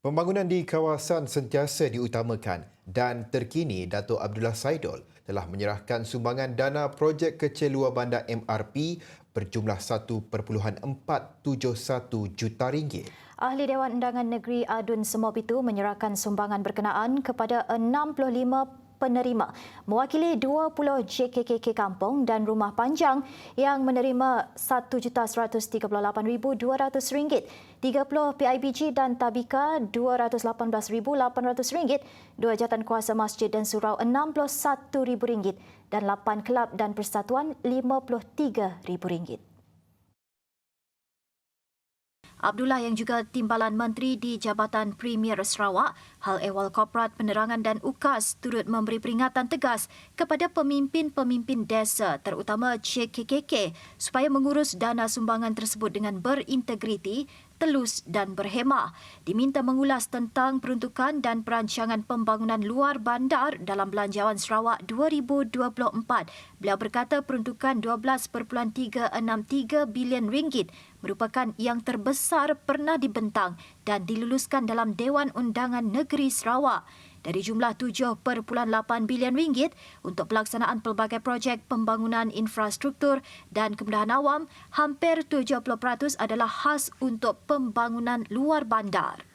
Pembangunan di kawasan sentiasa diutamakan dan terkini Dato' Abdullah Saidol telah menyerahkan sumbangan dana projek kecil luar bandar MRP berjumlah 1.471 juta ringgit. Ahli Dewan Undangan Negeri Adun Semobitu menyerahkan sumbangan berkenaan kepada 65 penerima mewakili 20 JKKK kampung dan rumah panjang yang menerima RM1,138,200, 30 PIBG dan Tabika RM218,800, 2 jawatankuasa masjid dan surau RM61,000 dan 8 kelab dan persatuan RM53,000. Abdullah yang juga Timbalan Menteri di Jabatan Premier Sarawak, Hal Ehwal Korporat Penerangan dan UKAS turut memberi peringatan tegas kepada pemimpin-pemimpin desa terutama JKKK supaya mengurus dana sumbangan tersebut dengan berintegriti, telus dan berhemah. Diminta mengulas tentang peruntukan dan perancangan pembangunan luar bandar dalam Belanjawan Sarawak 2024. Beliau berkata peruntukan RM12.363 bilion merupakan yang terbesar pernah dibentang dan diluluskan dalam Dewan Undangan Negeri Sarawak. Dari jumlah RM7.8 bilion untuk pelaksanaan pelbagai projek pembangunan infrastruktur dan kemudahan awam, hampir 70% adalah khas untuk pembangunan luar bandar.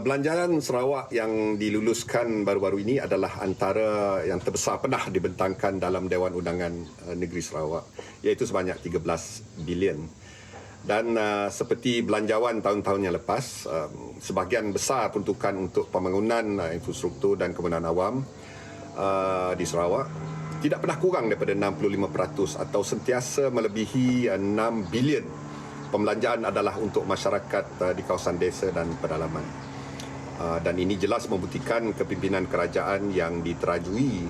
Belanjawan Sarawak yang diluluskan baru-baru ini adalah antara yang terbesar pernah dibentangkan dalam Dewan Undangan Negeri Sarawak, iaitu sebanyak 13 bilion. Dan seperti belanjawan tahun-tahun yang lepas, sebahagian besar peruntukan untuk pembangunan infrastruktur dan kemudahan awam di Sarawak tidak pernah kurang daripada 65% atau sentiasa melebihi 6 bilion. Pembelanjaan adalah untuk masyarakat di kawasan desa dan pedalaman. Dan ini jelas membuktikan kepimpinan kerajaan yang diterajui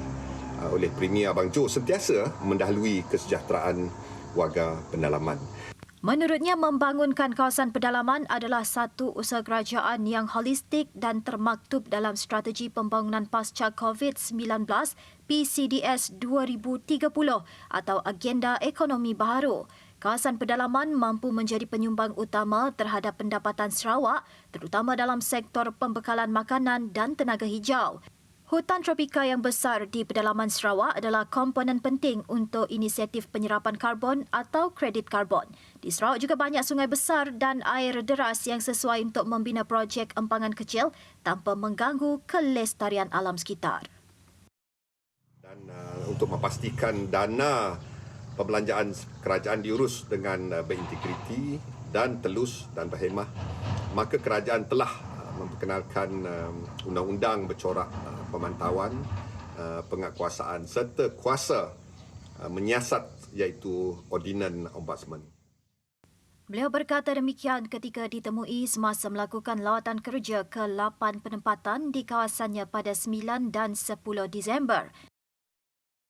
oleh Premier Abang Jo sentiasa mendahului kesejahteraan warga pedalaman. Menurutnya, membangunkan kawasan pedalaman adalah satu usaha kerajaan yang holistik dan termaktub dalam strategi pembangunan pasca COVID-19 PCDS 2030 atau Agenda Ekonomi Baharu. Kawasan pedalaman mampu menjadi penyumbang utama terhadap pendapatan Sarawak, terutama dalam sektor pembekalan makanan dan tenaga hijau. Hutan tropika yang besar di pedalaman Sarawak adalah komponen penting untuk inisiatif penyerapan karbon atau kredit karbon. Di Sarawak juga banyak sungai besar dan air deras yang sesuai untuk membina projek empangan kecil tanpa mengganggu kelestarian alam sekitar. Dan untuk memastikan dana pembelanjaan kerajaan diurus dengan berintegriti dan telus dan berhemah, maka kerajaan telah memperkenalkan undang-undang bercorak pemantauan, penguatkuasaan serta kuasa menyiasat iaitu Ordinan Ombudsman. Beliau berkata demikian ketika ditemui semasa melakukan lawatan kerja ke 8 penempatan di kawasannya pada 9 dan 10 Disember.